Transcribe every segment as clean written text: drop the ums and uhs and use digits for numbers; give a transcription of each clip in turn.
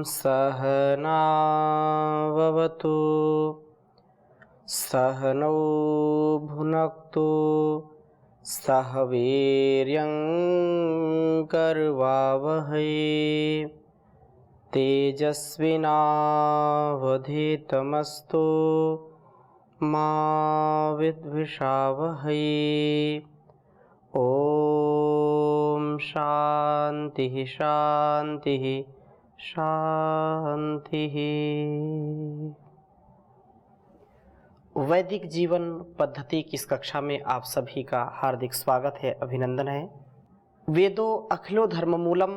सहनाववतु सहनौ भुनक्तु सह वीर्यं करवावहै तेजस्विनावधीतमस्तु मा विद्विषावहै। ओम शांति शांति शांति। वैदिक जीवन पद्धति की इस कक्षा में आप सभी का हार्दिक स्वागत है, अभिनंदन है। वेदो अखिलो धर्म मूलम,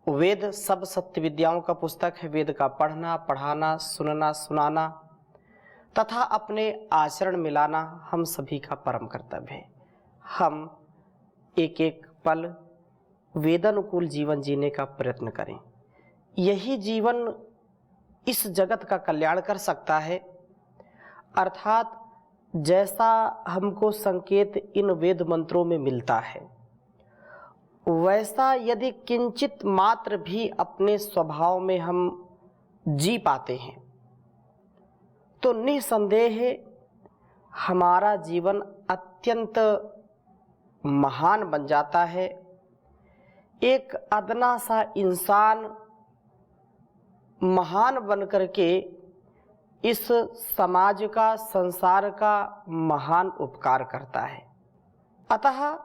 वेद सब सत्य विद्याओं का पुस्तक है। वेद का पढ़ना, पढ़ाना, सुनना, सुनाना तथा अपने आचरण में लाना हम सभी का परम कर्तव्य है। हम एक एक पल वेदानुकूल जीवन जीने का प्रयत्न करें। यही जीवन इस जगत का कल्याण कर सकता है। अर्थात जैसा हमको संकेत इन वेद मंत्रों में मिलता है, वैसा यदि किंचित मात्र भी अपने स्वभाव में हम जी पाते हैं तो निसंदेह हमारा जीवन अत्यंत महान बन जाता है। एक अदना सा इंसान महान बनकर के इस समाज का, संसार का महान उपकार करता है। अतः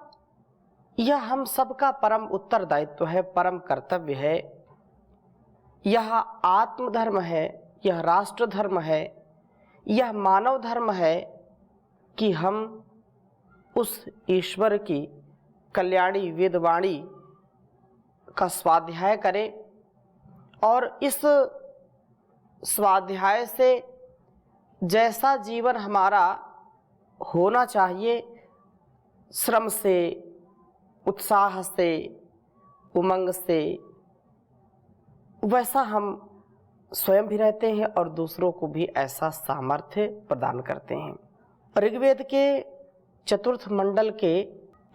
यह हम सबका परम उत्तरदायित्व है, परम कर्तव्य है। यह आत्मधर्म है, यह राष्ट्र धर्म है, यह मानव धर्म है कि हम उस ईश्वर की कल्याणी वेदवाणी का स्वाध्याय करें और इस स्वाध्याय से जैसा जीवन हमारा होना चाहिए, श्रम से, उत्साह से, उमंग से, वैसा हम स्वयं भी रहते हैं और दूसरों को भी ऐसा सामर्थ्य प्रदान करते हैं। ऋग्वेद के चतुर्थ मंडल के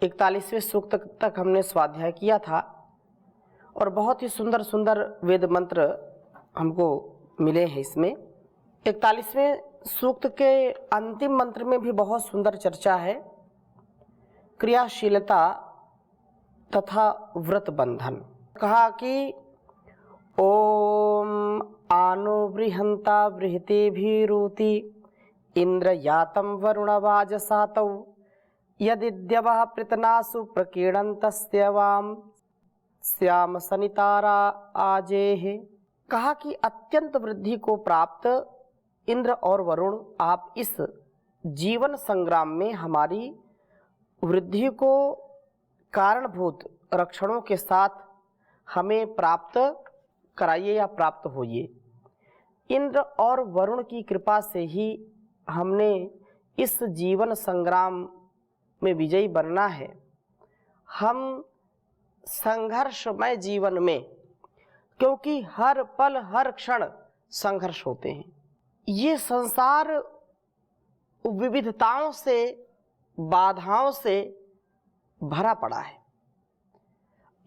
41वें सूक्त तक हमने स्वाध्याय किया था और बहुत ही सुंदर सुंदर वेद मंत्र हमको मिले हैं इसमें। 41वें सूक्त के अंतिम मंत्र में भी बहुत सुंदर चर्चा है, क्रियाशीलता तथा व्रत बंधन। कहा कि ओम आनुबृहंता बृहतिभिरूति इंद्र यातम वरुणवाजसातौ यदिद्यवः पृतनासु प्रकीर्णन्तस्यवाम श्याम सनितारा आजेह। कहा कि अत्यंत वृद्धि को प्राप्त इंद्र और वरुण, आप इस जीवन संग्राम में हमारी वृद्धि को कारणभूत रक्षणों के साथ हमें प्राप्त कराइए या प्राप्त होइए। इंद्र और वरुण की कृपा से ही हमने इस जीवन संग्राम में विजयी बनना है। हम संघर्षमय जीवन में, क्योंकि हर पल हर क्षण संघर्ष होते हैं, ये संसार विविधताओं से, बाधाओं से भरा पड़ा है।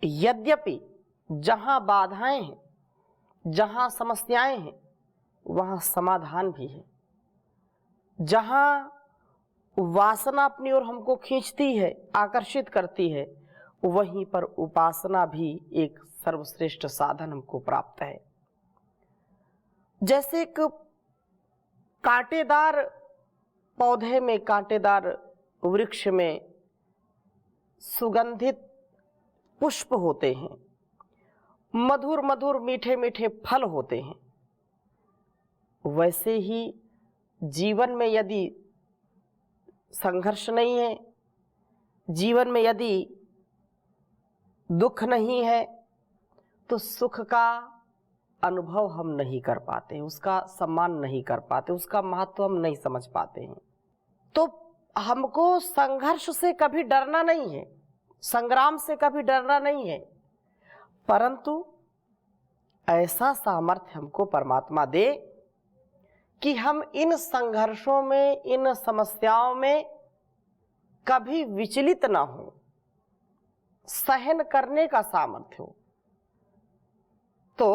यद्यपि जहां बाधाएं हैं, जहां समस्याएं हैं, वहां समाधान भी है। जहां वासना अपनी ओर हमको खींचती है, आकर्षित करती है, वहीं पर उपासना भी एक सर्वश्रेष्ठ साधन हमको प्राप्त है। जैसे एक कांटेदार पौधे में, कांटेदार वृक्ष में सुगंधित पुष्प होते हैं, मधुर मधुर मीठे मीठे फल होते हैं, वैसे ही जीवन में यदि संघर्ष नहीं है, जीवन में यदि दुख नहीं है, तो सुख का अनुभव हम नहीं कर पाते, उसका सम्मान नहीं कर पाते, उसका महत्व हम नहीं समझ पाते हैं। तो हमको संघर्ष से कभी डरना नहीं है, संग्राम से कभी डरना नहीं है, परंतु ऐसा सामर्थ्य हमको परमात्मा दे कि हम इन संघर्षों में, इन समस्याओं में कभी विचलित ना हो, सहन करने का सामर्थ्य हो। तो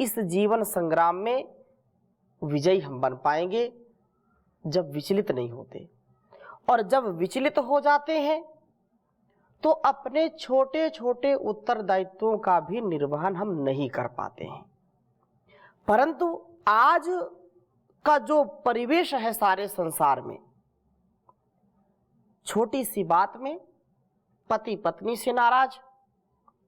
इस जीवन संग्राम में विजयी हम बन पाएंगे जब विचलित नहीं होते। और जब विचलित हो जाते हैं तो अपने छोटे छोटे उत्तरदायित्वों का भी निर्वहन हम नहीं कर पाते हैं। परंतु आज का जो परिवेश है सारे संसार में, छोटी सी बात में पति पत्नी से नाराज,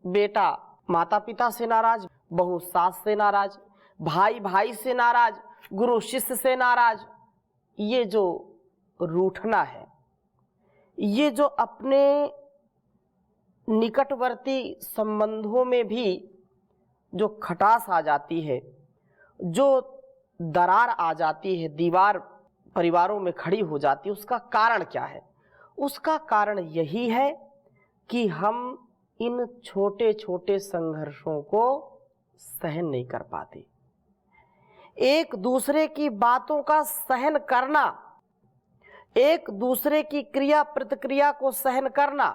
बेटा माता पिता से नाराज, बहू सास से नाराज, भाई भाई से नाराज, गुरु शिष्य से नाराज, ये जो रूठना है, ये जो अपने निकटवर्ती संबंधों में भी जो खटास आ जाती है, जो दरार आ जाती है, दीवार परिवारों में खड़ी हो जाती है, उसका कारण क्या है? उसका कारण यही है कि हम इन छोटे छोटे संघर्षों को सहन नहीं कर पाते। एक दूसरे की बातों का सहन करना, एक दूसरे की क्रिया प्रतिक्रिया को सहन करना,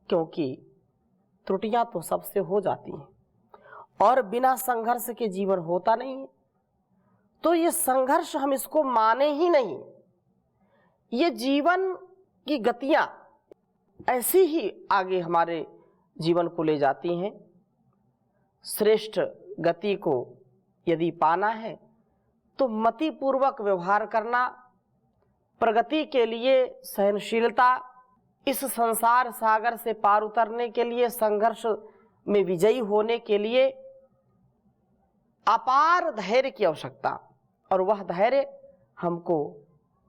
क्योंकि त्रुटियां तो सबसे हो जाती हैं और बिना संघर्ष के जीवन होता नहीं है। तो ये संघर्ष हम इसको माने ही नहीं। ये जीवन की गतियां ऐसी ही आगे हमारे जीवन को ले जाती हैं। श्रेष्ठ गति को यदि पाना है तो मतिपूर्वक व्यवहार करना, प्रगति के लिए सहनशीलता, इस संसार सागर से पार उतरने के लिए, संघर्ष में विजयी होने के लिए अपार धैर्य की आवश्यकता, और वह धैर्य हमको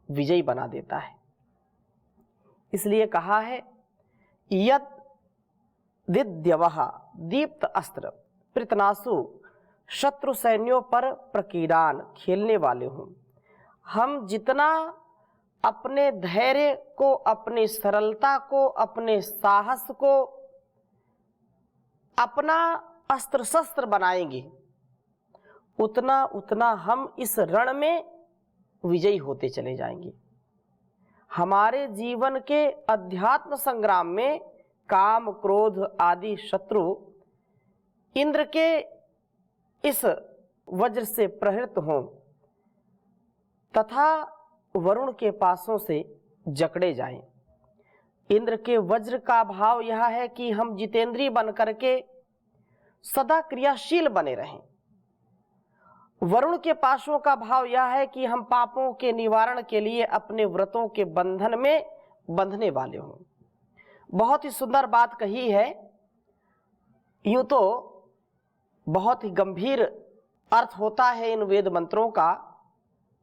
विजयी बना देता है। इसलिए कहा है यत् विद्यवः दीप्त अस्त्र पृतनासु शत्रु सैन्यों पर प्रकीर्णान, खेलने वाले हों। हम जितना अपने धैर्य को, अपनी सरलता को, अपने साहस को अपना अस्त्र शस्त्र बनाएंगे, उतना उतना हम इस रण में विजयी होते चले जाएंगे। हमारे जीवन के अध्यात्म संग्राम में काम क्रोध आदि शत्रु इंद्र के इस वज्र से प्रहृत हों तथा वरुण के पासों से जकड़े जाएं। इंद्र के वज्र का भाव यह है कि हम जितेंद्रिय बन करके सदा क्रियाशील बने रहें। वरुण के पाशों का भाव यह है कि हम पापों के निवारण के लिए अपने व्रतों के बंधन में बंधने वाले हों। बहुत ही सुंदर बात कही है। यूं तो बहुत ही गंभीर अर्थ होता है इन वेद मंत्रों का,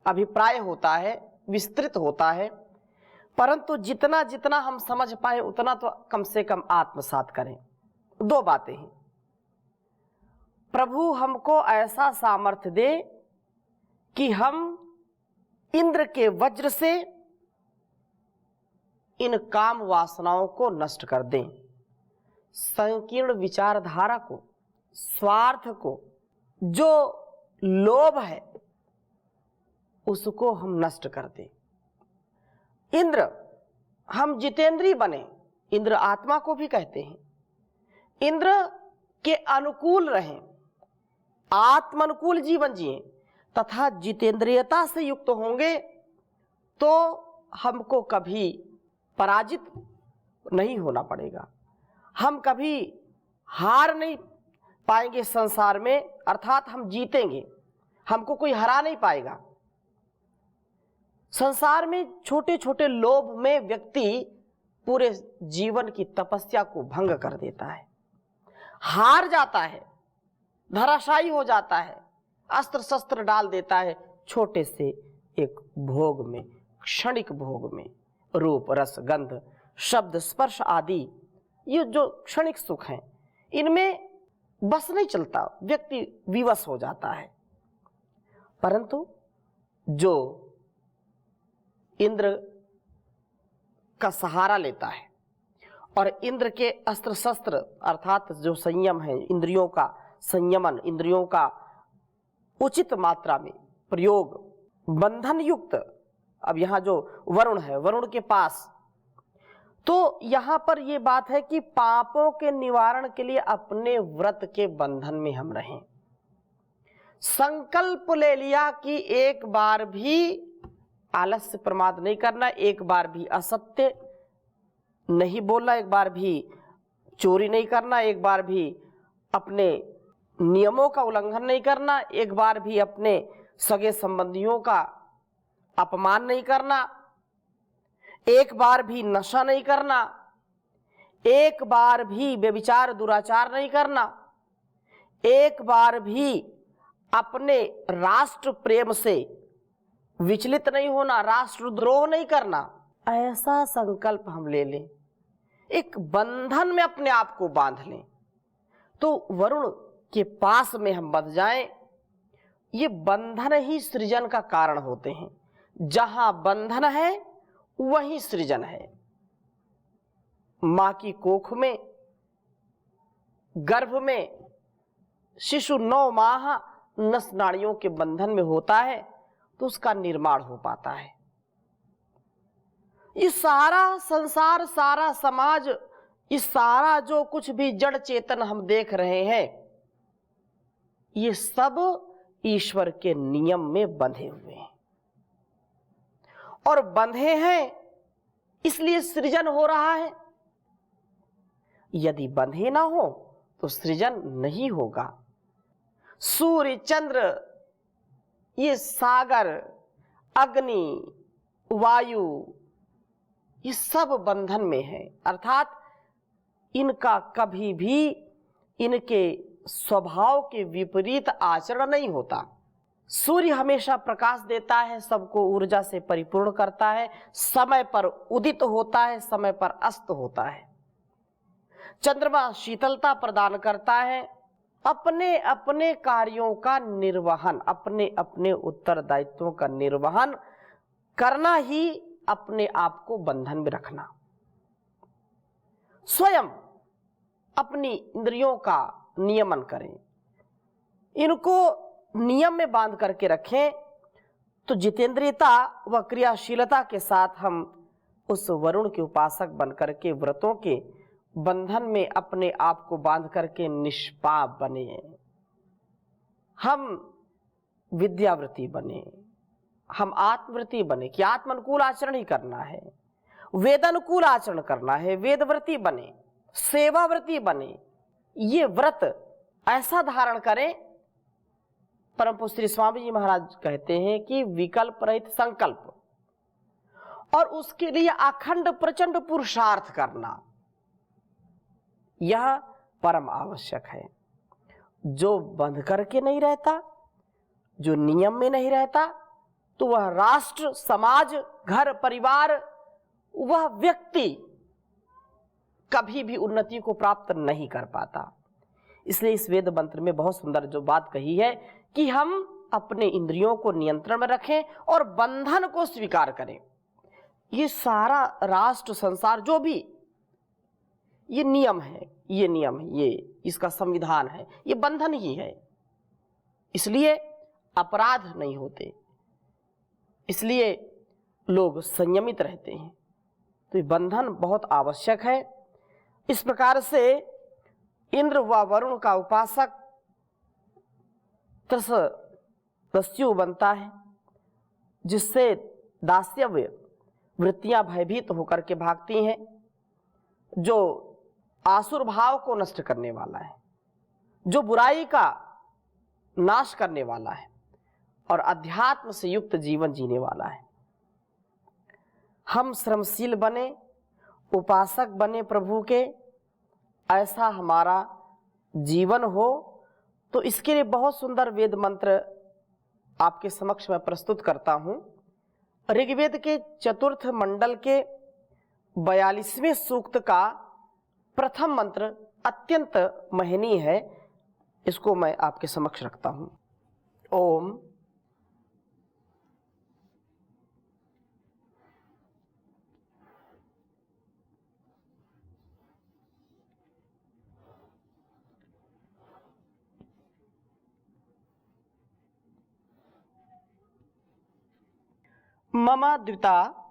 अभिप्राय होता है, विस्तृत होता है, परंतु जितना जितना हम समझ पाए उतना तो कम से कम आत्मसात करें। दो बातें हैं। प्रभु हमको ऐसा सामर्थ्य दे कि हम इंद्र के वज्र से इन काम वासनाओं को नष्ट कर दें, संकीर्ण विचारधारा को, स्वार्थ को, जो लोभ है उसको हम नष्ट कर दें। इंद्र, हम जितेंद्रिय बने, इंद्र आत्मा को भी कहते हैं, इंद्र के अनुकूल रहें, आत्मानुकूल जीवन जिए तथा जितेंद्रियता से युक्त होंगे तो हमको कभी पराजित नहीं होना पड़ेगा, हम कभी हार नहीं पाएंगे संसार में, अर्थात हम जीतेंगे, हमको कोई हरा नहीं पाएगा। संसार में छोटे छोटे लोभ में व्यक्ति पूरे जीवन की तपस्या को भंग कर देता है, हार जाता है, धराशायी हो जाता है, अस्त्र शस्त्र डाल देता है छोटे से एक भोग में, क्षणिक भोग में। रूप रस गंध शब्द स्पर्श आदि ये जो क्षणिक सुख हैं इनमें बस नहीं चलता, व्यक्ति विवश हो जाता है। परंतु जो इंद्र का सहारा लेता है और इंद्र के अस्त्र शस्त्र अर्थात जो संयम है, इंद्रियों का संयमन, इंद्रियों का उचित मात्रा में प्रयोग, बंधन युक्त, अब यहां जो वरुण है, वरुण के पास, तो यहां पर यह बात है कि पापों के निवारण के लिए अपने व्रत के बंधन में हम रहें, संकल्प ले लिया कि एक बार भी आलस्य प्रमाद नहीं करना, एक बार भी असत्य नहीं बोलना, एक बार भी चोरी नहीं करना, एक बार भी अपने नियमों का उल्लंघन नहीं करना, एक बार भी अपने सगे संबंधियों का अपमान नहीं करना, एक बार भी नशा नहीं करना, एक बार भी व्यभिचार दुराचार नहीं करना, एक बार भी अपने राष्ट्र प्रेम से विचलित नहीं होना, राष्ट्रद्रोह नहीं करना। ऐसा संकल्प हम ले लें, एक बंधन में अपने आप को बांध लें, तो वरुण के पास में हम बंध जाएं। ये बंधन ही सृजन का कारण होते हैं। जहां बंधन है वहीं सृजन है। मां की कोख में, गर्भ में शिशु 9 माह नस नाड़ियों के बंधन में होता है तो उसका निर्माण हो पाता है। ये सारा संसार, सारा समाज, ये सारा जो कुछ भी जड़ चेतन हम देख रहे हैं, ये सब ईश्वर के नियम में बंधे हुए हैं और बंधे हैं इसलिए सृजन हो रहा है। यदि बंधे ना हो तो सृजन नहीं होगा। सूर्य, चंद्र, ये सागर, अग्नि, वायु, ये सब बंधन में है, अर्थात इनका कभी भी इनके स्वभाव के विपरीत आचरण नहीं होता। सूर्य हमेशा प्रकाश देता है, सबको ऊर्जा से परिपूर्ण करता है, समय पर उदित होता है, समय पर अस्त होता है। चंद्रमा शीतलता प्रदान करता है। अपने अपने कार्यों का निर्वहन, अपने अपने उत्तरदायित्वों का निर्वहन करना ही अपने आप को बंधन में रखना। स्वयं अपनी इंद्रियों का नियमन करें, इनको नियम में बांध करके रखें, तो जितेंद्रियता व क्रियाशीलता के साथ हम उस वरुण के उपासक बनकर के व्रतों के बंधन में अपने आप को बांध करके निष्पाप बने, हम विद्यावृत्ति बने, हम आत्मवृत्ति बने कि आत्मानुकूल आचरण ही करना है, वेदानुकूल आचरण करना है, वेदव्रति बने, सेवाव्रति बने। ये व्रत ऐसा धारण करें। परम पूज्य श्री स्वामी जी महाराज कहते हैं कि विकल्प रहित संकल्प और उसके लिए अखंड प्रचंड पुरुषार्थ करना, यह परम आवश्यक है। जो बंध करके नहीं रहता, जो नियम में नहीं रहता, तो वह राष्ट्र, समाज, घर, परिवार, वह व्यक्ति कभी भी उन्नति को प्राप्त नहीं कर पाता। इसलिए इस वेद मंत्र में बहुत सुंदर जो बात कही है कि हम अपने इंद्रियों को नियंत्रण में रखें और बंधन को स्वीकार करें। ये सारा राष्ट्र, संसार जो भी ये नियम है, ये नियम है, ये इसका संविधान है, ये बंधन ही है। इसलिए अपराध नहीं होते, इसलिए लोग संयमित रहते हैं। तो ये बंधन बहुत आवश्यक है। इस प्रकार से इंद्र व वरुण का उपासक दस्यु बनता है, जिससे दास्यव्य वृत्तियां भयभीत होकर के भागती हैं, जो आसुर भाव को नष्ट करने वाला है, जो बुराई का नाश करने वाला है और अध्यात्म से युक्त जीवन जीने वाला है। हम श्रमशील बने, उपासक बने प्रभु के, ऐसा हमारा जीवन हो। तो इसके लिए बहुत सुंदर वेद मंत्र आपके समक्ष मैं प्रस्तुत करता हूं। ऋग्वेद के चतुर्थ मंडल के 42वें सूक्त का प्रथम मंत्र अत्यंत महनीय है, इसको मैं आपके समक्ष रखता हूं। ओम मम द्विता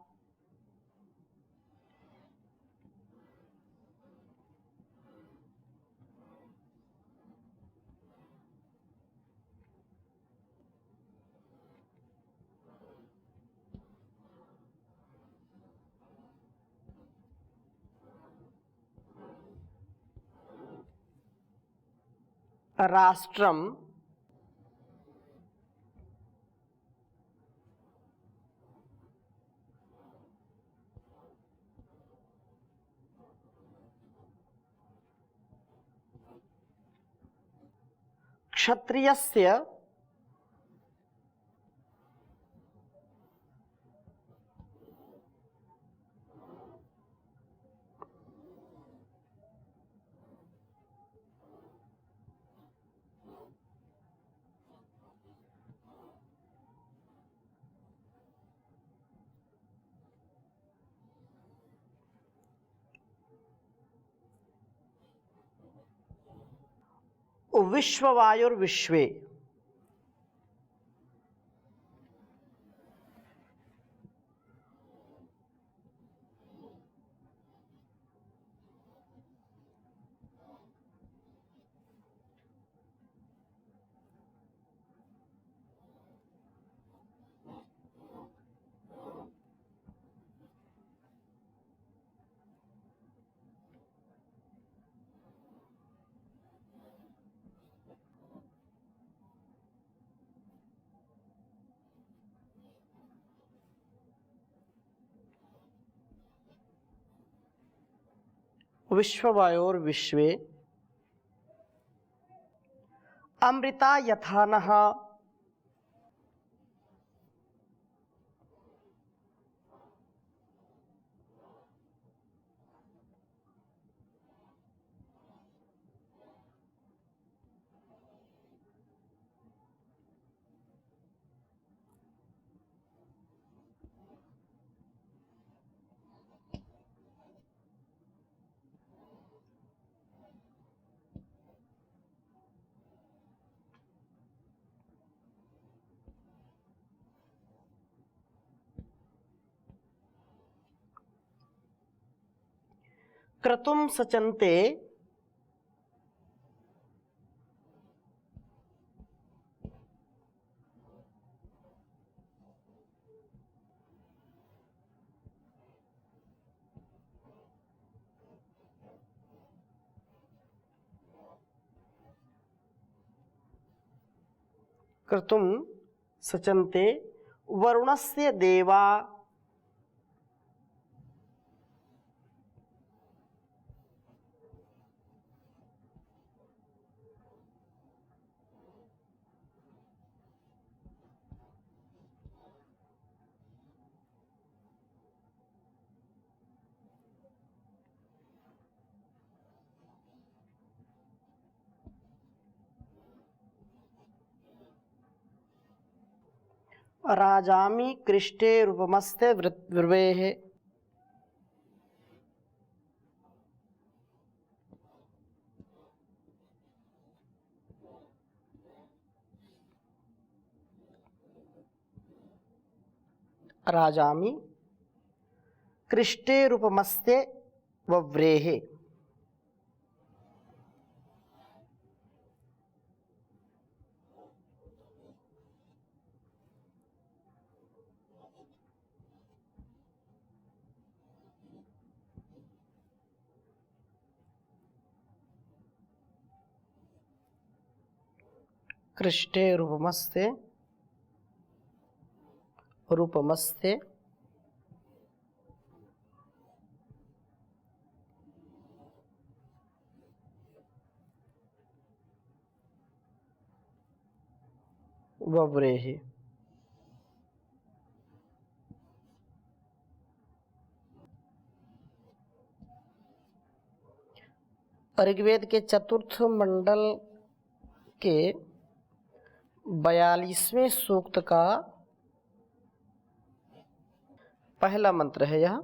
राष्ट्रम क्षत्रियस्य विश्ववायुर्विश्वे विश्ववायुर्विश्वे अमृता यथा नः क्रतुं सचन्ते क्रतुं सचन्ते वरुणस्य देवा राजामि कृष्टे रूपमस्ते वृवेः राजामि कृष्टे रूपमस्ते वव्रेः कृष्टे रूपमस्ते वव्रेः। ऋग्वेद के चतुर्थ मंडल के 42वें सूक्त का पहला मंत्र है यह।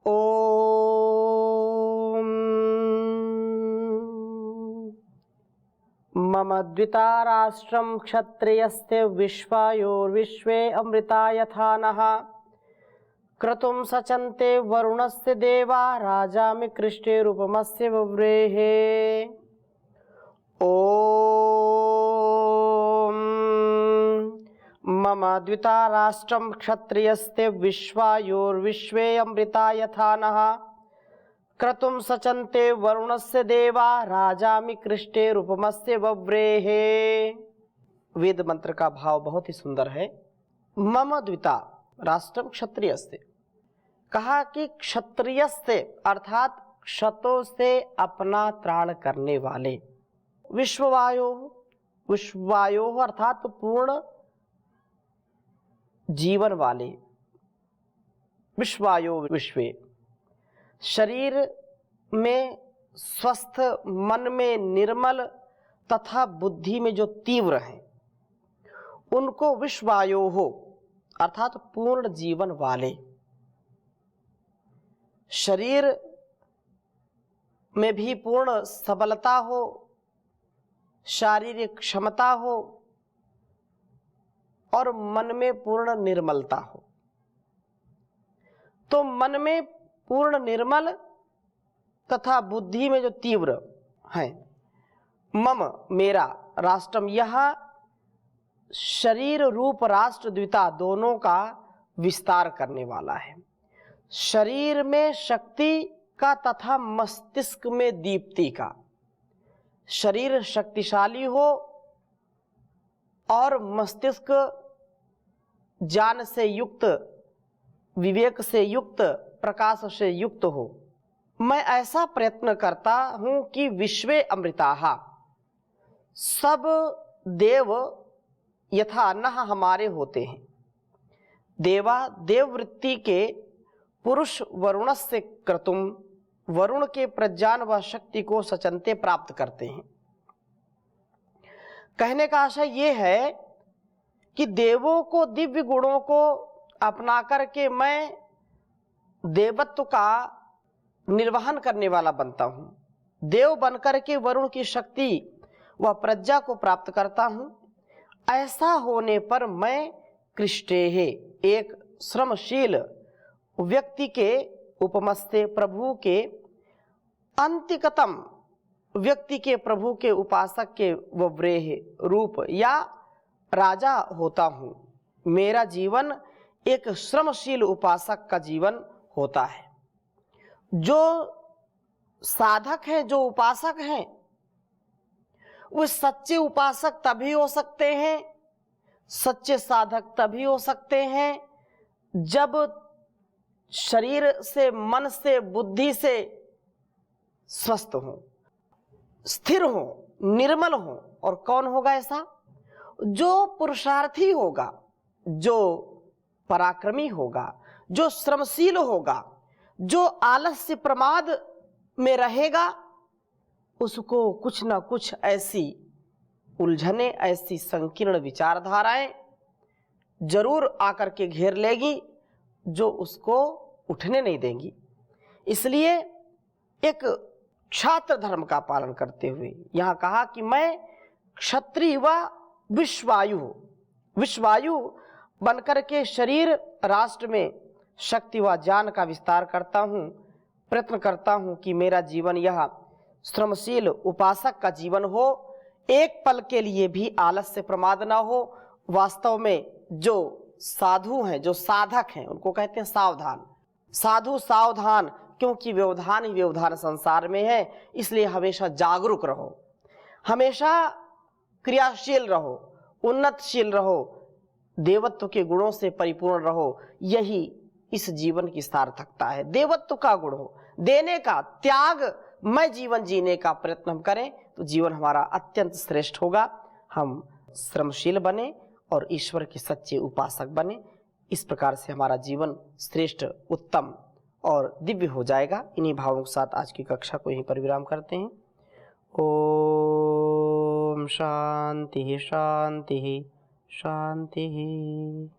ओम मम द्विता राष्ट्रं क्षत्रियस्ते विश्वायोर्विश्वे अमृता यथा नः क्रतुं सचन्ते वरुणस्य देवा राजामि कृष्टे रूपमस्य वव्रेः। ओम मम द्विता राष्ट्रं क्षत्रियस्ते विश्वायोर्विश्वे अमृता यथा नः क्रतुम सचन्ते वरुणस्य देवा राजामि कृष्टे रूपमस्य बव्रेहे। वेद मंत्र का भाव बहुत ही सुंदर है। मम द्विता राष्ट्रम क्षत्रियस्य, कहा कि क्षत्रियस्य अर्थात क्षतों से अपना त्राण करने वाले, विश्ववायो, विश्ववायो अर्थात पूर्ण जीवन वाले, विश्वायो विश्वे, शरीर में स्वस्थ, मन में निर्मल तथा बुद्धि में जो तीव्र हैं उनको विश्वायो हो अर्थात पूर्ण जीवन वाले। शरीर में भी पूर्ण सबलता हो, शारीरिक क्षमता हो और मन में पूर्ण निर्मलता हो। तो मन में पूर्ण निर्मल तथा बुद्धि में जो तीव्र है, मम मेरा, राष्ट्रम यह शरीर रूप राष्ट्र द्विता दोनों का विस्तार करने वाला है। शरीर में शक्ति का तथा मस्तिष्क में दीप्ति का। शरीर शक्तिशाली हो और मस्तिष्क ज्ञान से युक्त, विवेक से युक्त, प्रकाश से युक्त हो। मैं ऐसा प्रयत्न करता हूं कि विश्वे अमृताः, सब देव यथा नः हमारे होते हैं। देवा देववृत्ति के पुरुष वरुणस्य क्रतुम, वरुण के प्रज्ञान व शक्ति को सचन्ते प्राप्त करते हैं। कहने का आशय ये है कि देवों को, दिव्य गुणों को अपना करके मैं देवत्व का निर्वहन करने वाला बनता हूं। देव बनकर के वरुण की शक्ति व प्रज्ञा को प्राप्त करता हूं। ऐसा होने पर मैं कृष्टेः, एक श्रमशील व्यक्ति के उपमस्ते, प्रभु के अंतिकतम व्यक्ति के, प्रभु के उपासक के वव्रेह रूप या राजा होता हूं। मेरा जीवन एक श्रमशील उपासक का जीवन होता है। जो साधक हैं, जो उपासक हैं, वो सच्चे उपासक तभी हो सकते हैं, सच्चे साधक तभी हो सकते हैं जब शरीर से, मन से, बुद्धि से स्वस्थ हो, स्थिर हो, निर्मल हो। और कौन होगा ऐसा? जो पुरुषार्थी होगा, जो पराक्रमी होगा, जो श्रमशील होगा, जो आलस्य प्रमाद में रहेगा, उसको कुछ ना कुछ ऐसी उलझने, ऐसी संकीर्ण विचारधाराएं जरूर आकर के घेर लेगी जो उसको उठने नहीं देंगी। इसलिए एक क्षात्र धर्म का पालन करते हुए यहां कहा कि मैं क्षत्रिय व विश्वायु, विश्वायु बनकर के शरीर राष्ट्र में शक्ति व ज्ञान का विस्तार करता हूं। प्रयत्न करता हूं कि मेरा जीवन यह श्रमशील उपासक का जीवन हो, एक पल के लिए भी आलस्य प्रमाद ना हो। वास्तव में जो साधु हैं, जो साधक हैं, उनको कहते हैं सावधान। साधु सावधान, क्योंकि व्यवधान ही व्यवधान संसार में है। इसलिए हमेशा जागरूक रहो, हमेशा क्रियाशील रहो, उन्नतशील रहो, देवत्व के गुणों से परिपूर्ण रहो। यही इस जीवन की सार्थकता है। देवत्व का गुण हो, देने का, त्यागमय जीवन जीने का प्रयत्न हम करें तो जीवन हमारा अत्यंत श्रेष्ठ होगा। हम श्रमशील बने और ईश्वर के सच्चे उपासक बने। इस प्रकार से हमारा जीवन श्रेष्ठ, उत्तम और दिव्य हो जाएगा। इन्हीं भावों के साथ आज की कक्षा को यहीं पर विराम करते हैं। ओम शांति शांति शांति।